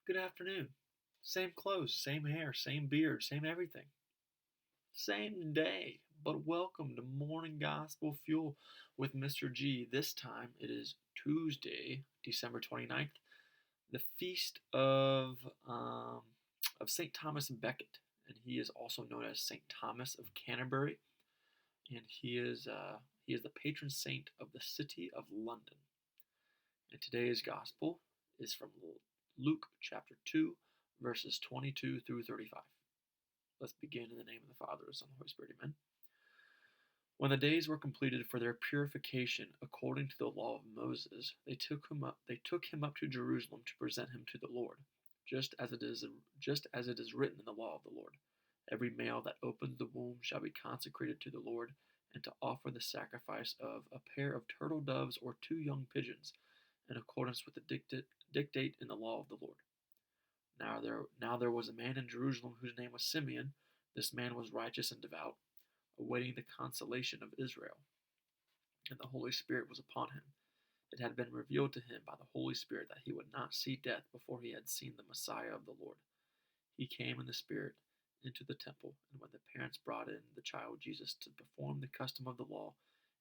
Good afternoon. Same clothes, same hair, same beard, same everything. Same day, but welcome to Morning Gospel Fuel with Mr. G. This time it is Tuesday, December 29th, the feast of St. Thomas Becket, and he is also known as St. Thomas of Canterbury, and he is the patron saint of the city of London. And today's gospel is from Luke chapter 2, verses 22 through 35. Let's begin in the name of the Father, the Son, and the Holy Spirit. Amen. When the days were completed for their purification according to the law of Moses, they took him up to Jerusalem to present him to the Lord, just as it is written in the law of the Lord. Every male that opens the womb shall be consecrated to the Lord, and to offer the sacrifice of a pair of turtle doves or two young pigeons, in accordance with the dictate in the law of the Lord. Now there was a man in Jerusalem whose name was Simeon. This man was righteous and devout, awaiting the consolation of Israel, and the Holy Spirit was upon him. It had been revealed to him by the Holy Spirit that he would not see death before he had seen the Messiah of the Lord. He came in the Spirit into the temple, and when the parents brought in the child Jesus to perform the custom of the law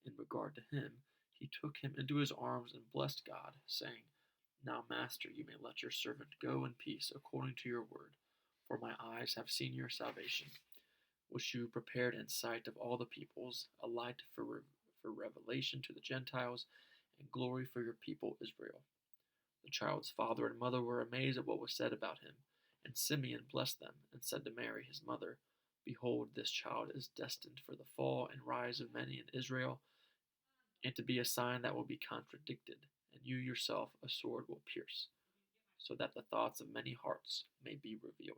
in regard to him, he took him into his arms and blessed God, saying, Now, Master, you may let your servant go in peace according to your word, for my eyes have seen your salvation, which you prepared in sight of all the peoples, a light for revelation to the Gentiles, and glory for your people Israel. The child's father and mother were amazed at what was said about him, and Simeon blessed them, and said to Mary his mother, Behold, this child is destined for the fall and rise of many in Israel, and to be a sign that will be contradicted, and you yourself a sword will pierce, so that the thoughts of many hearts may be revealed.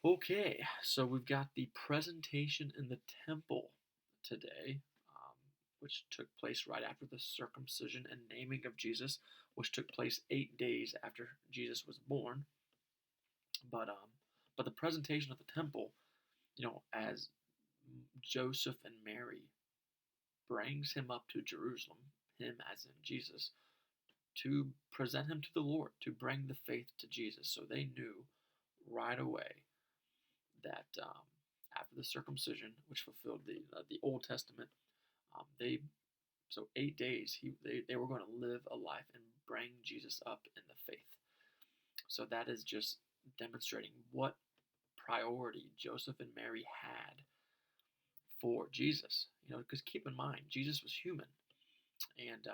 Okay, so we've got the presentation in the temple today, which took place right after the circumcision and naming of Jesus, which took place 8 days after Jesus was born. But the presentation of the temple, as Joseph and Mary brings him up to Jerusalem, him as in Jesus, to present him to the Lord, to bring the faith to Jesus. So they knew right away that after the circumcision, which fulfilled the Old Testament, they so 8 days they were going to live a life and bring Jesus up in the faith. So that is just demonstrating what priority Joseph and Mary had for Jesus. Because keep in mind, Jesus was human, and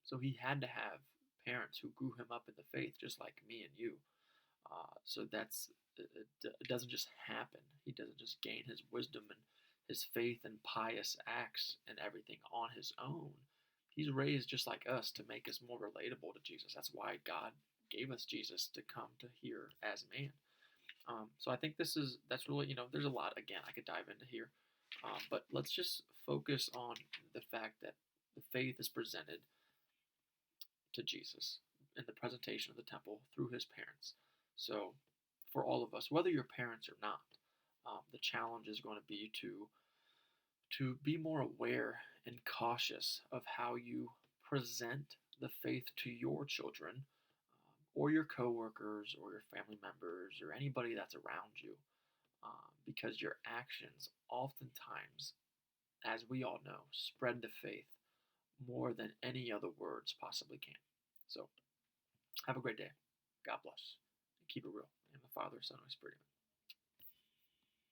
so he had to have parents who grew him up in the faith, just like me and you. So it doesn't just happen. He doesn't just gain his wisdom and his faith and pious acts and everything on his own. He's raised just like us to make us more relatable to Jesus. That's why God gave us Jesus, to come to here as man. So I think that's really, there's a lot, again, I could dive into here. But let's just focus on the fact that the faith is presented to Jesus in the presentation of the temple through his parents. So for all of us, whether you're parents or not, the challenge is going to be to be more aware and cautious of how you present the faith to your children, or your coworkers, or your family members, or anybody that's around you, because your actions oftentimes, as we all know, spread the faith more than any other words possibly can. So have a great day. God bless. And keep it real. In the Father, Son, and Holy Spirit. Amen.